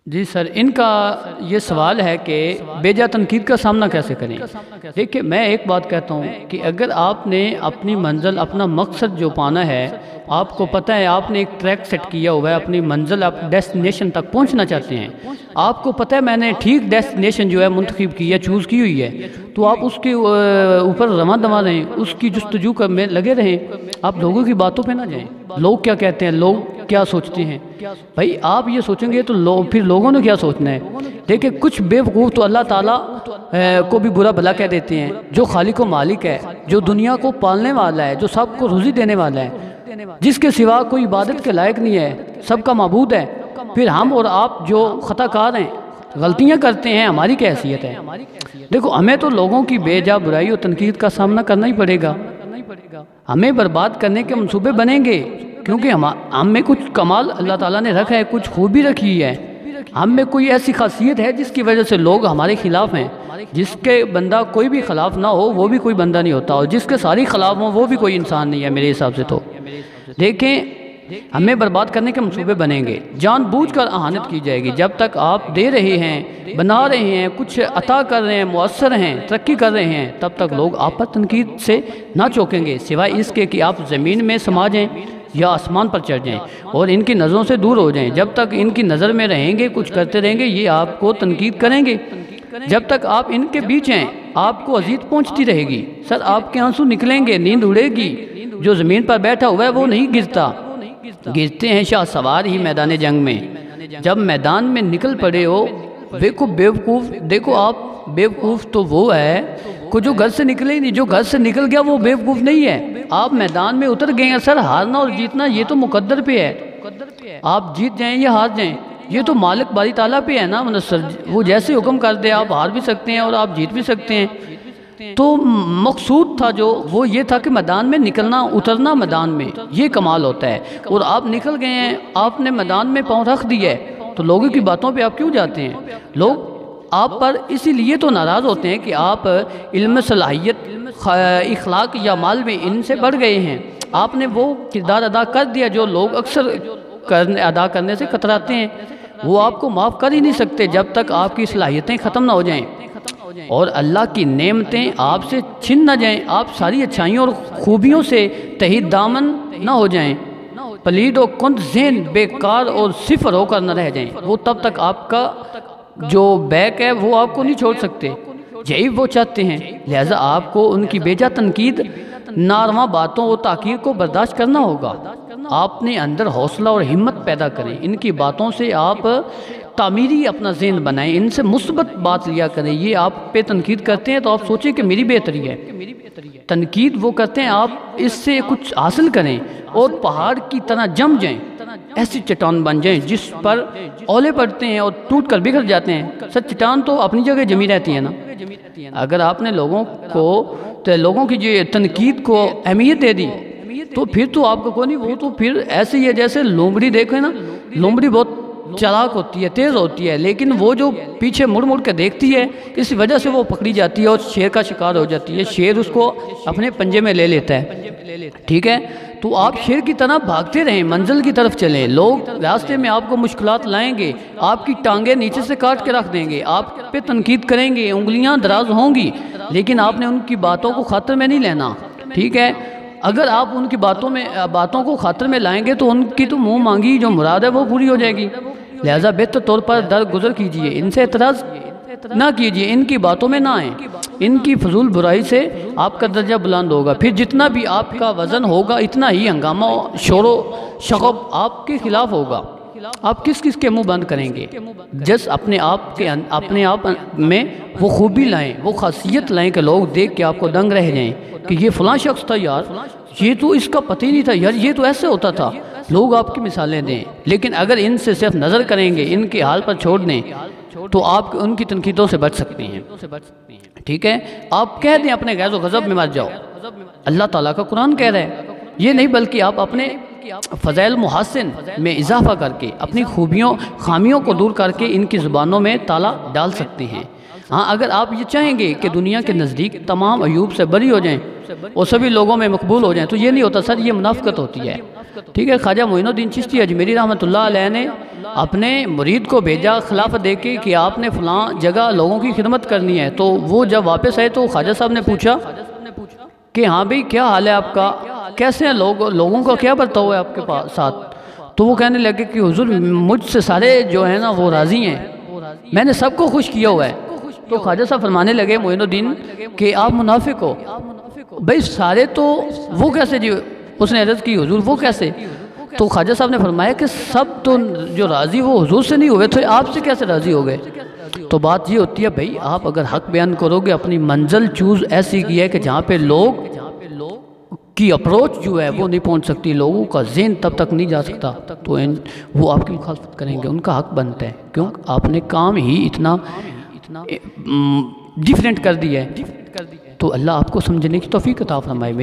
جی سر، ان کا یہ سوال ہے کہ بیجا تنقید کا سامنا کیسے کریں۔ دیکھیں، میں ایک بات کہتا ہوں کہ اگر آپ نے اپنی منزل، اپنا مقصد جو پانا ہے، آپ کو پتہ ہے آپ نے ایک ٹریک سیٹ کیا ہوا ہے، اپنی منزل، آپ ڈیسٹینیشن تک پہنچنا چاہتے ہیں، آپ کو پتہ ہے میں نے ٹھیک ڈیسٹینیشن جو ہے منتخب کی ہے، چوز کی ہوئی ہے، تو آپ اس کے اوپر رواں دواں رہیں، اس کی جستجو میں لگے رہیں، آپ لوگوں کی باتوں پہ نہ جائیں۔ لوگ کیا کہتے ہیں، لوگ کیا سوچتے ہیں، بھائی آپ یہ سوچیں گے تو پھر لوگوں نے کیا سوچنا ہے۔ دیکھیں، کچھ بے وقوف تو اللہ تعالیٰ کو بھی برا بھلا کہہ دیتے ہیں، جو خالق و مالک ہے، جو دنیا کو پالنے والا ہے، جو سب کو روزی دینے والا ہے، جس کے سوا کوئی عبادت کے لائق نہیں ہے، سب کا معبود ہے، پھر ہم اور آپ جو خطا کار ہیں، غلطیاں کرتے ہیں، ہماری کیا حیثیت ہے۔ دیکھو، ہمیں تو لوگوں کی بے جا برائی اور تنقید کا سامنا کرنا ہی پڑے گا، ہمیں برباد کرنے کے منصوبے بنیں گے، کیونکہ ہم میں کچھ کمال اللہ تعالیٰ نے رکھا ہے، کچھ خوبی رکھی ہے، ہم میں کوئی ایسی خاصیت ہے جس کی وجہ سے لوگ ہمارے خلاف ہیں۔ جس کے بندہ کوئی بھی خلاف نہ ہو وہ بھی کوئی بندہ نہیں ہوتا، اور جس کے ساری خلاف ہوں وہ بھی کوئی انسان نہیں ہے میرے حساب سے۔ تو دیکھیں، ہمیں برباد کرنے کے منصوبے بنیں گے، جان بوجھ کر اہانت کی جائے گی۔ جب تک آپ دے رہے ہیں، بنا رہے ہیں، کچھ عطا کر رہے ہیں، مؤثر ہیں، ترقی کر رہے ہیں، تب تک لوگ آپ پر تنقید سے نہ چوکیں گے، سوائے اس کے کہ آپ زمین میں سما جائیں یا آسمان پر چڑھ جائیں اور ان کی نظروں سے دور ہو جائیں۔ جب تک ان کی نظر میں رہیں گے، کچھ کرتے رہیں گے، یہ آپ کو تنقید کریں گے۔ جب تک آپ ان کے بیچ ہیں، آپ کو اذیت پہنچتی رہے گی۔ سر، آپ کے آنسو نکلیں گے، نیند اڑے گی، جو زمین پر بیٹھا ہوا ہے وہ نہیں گرتا، گرتے ہیں شاہ سوار ہی میدان جنگ میں۔ جب میدان میں نکل پڑے ہو، دیکھو بیوقوف، دیکھو آپ، بیوقوف تو وہ ہے کو جو گھر سے نکلے ہی نہیں، جو گھر سے نکل گیا وہ بیوقوف نہیں ہے۔ آپ میدان میں اتر گئے ہیں، سر ہارنا اور جیتنا یہ تو مقدر پہ ہے، آپ جیت جائیں یا ہار جائیں یہ تو مالک باری تعالیٰ پہ ہے نا منصر، وہ جیسے حکم کر دے آپ ہار بھی سکتے ہیں اور آپ جیت بھی سکتے ہیں۔ تو مقصود تھا جو وہ یہ تھا کہ میدان میں نکلنا، اترنا میدان میں، یہ کمال ہوتا ہے، اور آپ نکل گئے ہیں، آپ نے میدان میں پاؤں رکھ دی ہے، تو لوگوں کی باتوں پہ آپ کیوں جاتے ہیں؟ لوگ آپ پر اسی لیے تو ناراض ہوتے ہیں کہ آپ علم، صلاحیت، اخلاق یا مال میں ان سے بڑھ گئے ہیں، آپ نے وہ کردار ادا کر دیا جو لوگ اکثر ادا کرنے سے کتراتے ہیں، وہ آپ کو معاف کر ہی نہیں سکتے جب تک آپ کی صلاحیتیں ختم نہ ہو جائیں اور اللہ کی نعمتیں آپ سے چھن نہ جائیں، آپ ساری اچھائیوں اور خوبیوں سے تحت دامن نہ ہو جائیں، پلید و کند ذہن بیکار اور صفر ہو کر نہ رہ جائیں، وہ تب تک آپ کا جو بیک ہے وہ آپ کو نہیں چھوڑ سکتے، یہی وہ چاہتے ہیں۔ لہٰذا آپ کو ان کی بیجا تنقید، ناروا باتوں اور تحقیر کو برداشت کرنا ہوگا۔ آپ نے اندر حوصلہ اور ہمت پیدا کریں، ان کی باتوں سے آپ تعمیری اپنا ذہن بنائیں، ان سے مثبت بات لیا کریں۔ یہ آپ پہ تنقید کرتے ہیں تو آپ سوچیں کہ میری بہتری ہے، تنقید وہ کرتے ہیں آپ اس سے کچھ حاصل کریں اور پہاڑ کی طرح جم جائیں، ایسی چٹان بن جائیں جس پر اولے پڑتے ہیں اور ٹوٹ کر بکھر جاتے ہیں۔ سر، چٹان تو اپنی جگہ جمی رہتی ہے نا۔ اگر آپ نے لوگوں کی جو تنقید کو اہمیت دے دی تو پھر تو آپ کو کوئی نہیں، وہ تو پھر ایسے ہی ہے جیسے لومڑی، دیکھیں نا، لومڑی بہت چالاک ہوتی ہے، تیز ہوتی ہے، لیکن وہ جو پیچھے مڑ مڑ کے دیکھتی ہے، اس وجہ سے وہ پکڑی جاتی ہے اور شیر کا شکار ہو جاتی ہے، شیر اس کو اپنے پنجے میں لے لیتا ہے، ٹھیک ہے۔ تو آپ شیر کی طرح بھاگتے رہیں، منزل کی طرف چلیں۔ لوگ راستے میں آپ کو مشکلات لائیں گے، آپ کی ٹانگیں نیچے سے کاٹ کے رکھ دیں گے، آپ پہ تنقید کریں گے، انگلیاں دراز ہوں گی، لیکن آپ نے ان کی باتوں کو خاطر میں نہیں لینا، ٹھیک ہے۔ اگر آپ ان کی باتوں کو خاطر میں لائیں گے تو ان کی تو منہ مانگی جو مراد ہے وہ پوری ہو جائے گی۔ لہٰذا بہتر طور پر درگزر کیجئے، ان سے اعتراض نہ کیجئے، ان کی باتوں میں نہ آئیں، ان کی فضول برائی سے آپ کا درجہ بلند ہوگا، پھر جتنا بھی آپ کا وزن ہوگا اتنا ہی ہنگامہ، شور و شغب آپ کے خلاف ہوگا۔ آپ کس کے منہ بند کریں گے؟ جس اپنے آپ میں وہ خوبی لائیں، وہ خاصیت لائیں کہ لوگ دیکھ کے آپ کو دنگ رہ جائیں کہ یہ فلاں شخص تھا یار، یہ تو اس کا پتہ ہی نہیں تھا یار، یہ تو ایسے ہوتا تھا، لوگ آپ کی مثالیں دیں۔ لیکن اگر ان سے صرف نظر کریں گے، ان کے حال پر چھوڑ دیں تو آپ ان کی تنقیدوں سے بچ سکتے ہیں، ٹھیک ہے۔ آپ کہہ دیں اپنے غیظ و غضب میں مت جاؤ، اللہ تعالیٰ کا قرآن کہہ رہا ہے یہ نہیں، بلکہ آپ اپنے فضائل محسن میں اضافہ کر کے، اپنی خامیوں کو دور کر کے ان کی زبانوں میں تالا ڈال سکتے ہیں۔ ہاں، اگر آپ یہ چاہیں گے کہ دنیا کے نزدیک تمام عیوب سے بری ہو جائیں اور سبھی لوگوں میں مقبول ہو جائیں تو یہ نہیں ہوتا سر، یہ منافقت ہوتی ہے۔ ٹھیک ہے، خواجہ معین الدین چشتی اجمیری رحمۃ اللہ علیہ نے اپنے مرید کو بھیجا خلافت دے کے کہ آپ نے فلاں جگہ لوگوں کی خدمت کرنی ہے، تو وہ جب واپس آئے تو خواجہ صاحب نے پوچھا کہ ہاں بھئی کیا حال ہے آپ کا، کیسے ہیں لوگوں کا کیا برتاؤ ہے آپ کے ساتھ؟ تو وہ کہنے لگے کہ حضور مجھ سے سارے جو ہیں نا وہ راضی ہیں، میں نے سب کو خوش کیا ہوا ہے۔ تو خواجہ صاحب فرمانے لگے معین الدین کہ آپ منافق ہو، بھئی سارے تو وہ کیسے جی؟ اس نے عرض کی حضور وہ کیسے؟ تو خواجہ صاحب نے فرمایا کہ سب تو جو راضی وہ حضور سے نہیں ہوئے تو آپ سے کیسے راضی ہو گئے؟ تو بات یہ ہوتی ہے بھئی آپ اگر حق بیان کرو گے، اپنی منزل چوز ایسی کی ہے کہ جہاں پہ لوگ کی اپروچ جو ہے وہ نہیں پہنچ سکتی، لوگوں کا ذہن تب تک نہیں جا سکتا، تو وہ آپ کی مخالفت کریں گے، ان کا حق بنتا ہے، کیوں آپ نے کام ہی اتنا ڈیفرنٹ کر دیا ہے۔ تو اللہ آپ کو سمجھنے کی توفیق عطا فرمائے۔